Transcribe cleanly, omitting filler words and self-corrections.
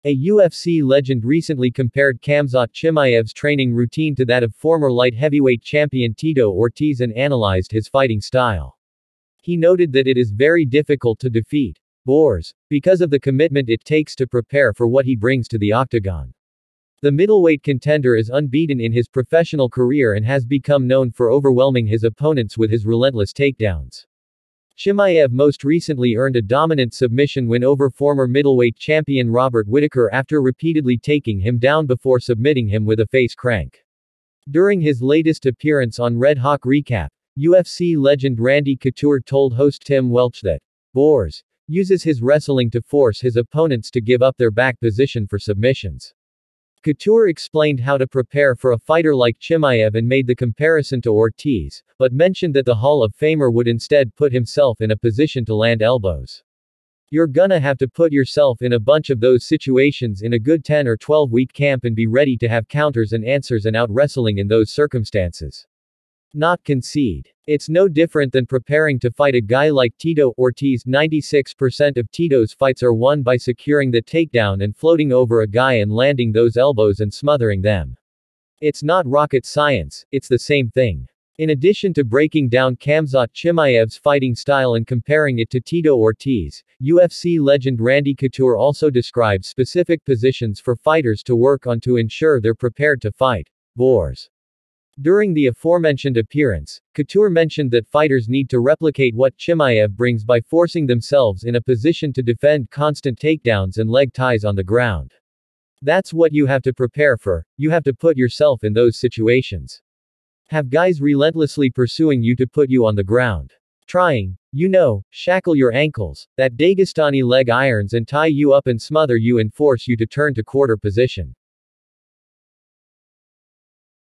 A UFC legend recently compared Khamzat Chimaev's training routine to that of former light heavyweight champion Tito Ortiz and analyzed his fighting style. He noted that it is very difficult to defeat Borz because of the commitment it takes to prepare for what he brings to the octagon. The middleweight contender is unbeaten in his professional career and has become known for overwhelming his opponents with his relentless takedowns. Chimaev most recently earned a dominant submission win over former middleweight champion Robert Whittaker after repeatedly taking him down before submitting him with a face crank. During his latest appearance on Red Hawk Recap, UFC legend Randy Couture told host Tim Welch that Borz uses his wrestling to force his opponents to give up their back position for submissions. Couture explained how to prepare for a fighter like Chimaev and made the comparison to Ortiz, but mentioned that the Hall of Famer would instead put himself in a position to land elbows. You're gonna have to put yourself in a bunch of those situations in a good 10 or 12-week camp and be ready to have counters and answers and out-wrestling in those circumstances. Not concede. It's no different than preparing to fight a guy like Tito Ortiz. 96% of Tito's fights are won by securing the takedown and floating over a guy and landing those elbows and smothering them. It's not rocket science, it's the same thing. In addition to breaking down Khamzat Chimaev's fighting style and comparing it to Tito Ortiz, UFC legend Randy Couture also describes specific positions for fighters to work on to ensure they're prepared to fight Borz. During the aforementioned appearance, Couture mentioned that fighters need to replicate what Chimaev brings by forcing themselves in a position to defend constant takedowns and leg ties on the ground. That's what you have to prepare for, you have to put yourself in those situations. Have guys relentlessly pursuing you to put you on the ground. Trying, shackle your ankles, that Dagestani leg irons and tie you up and smother you and force you to turn to quarter position.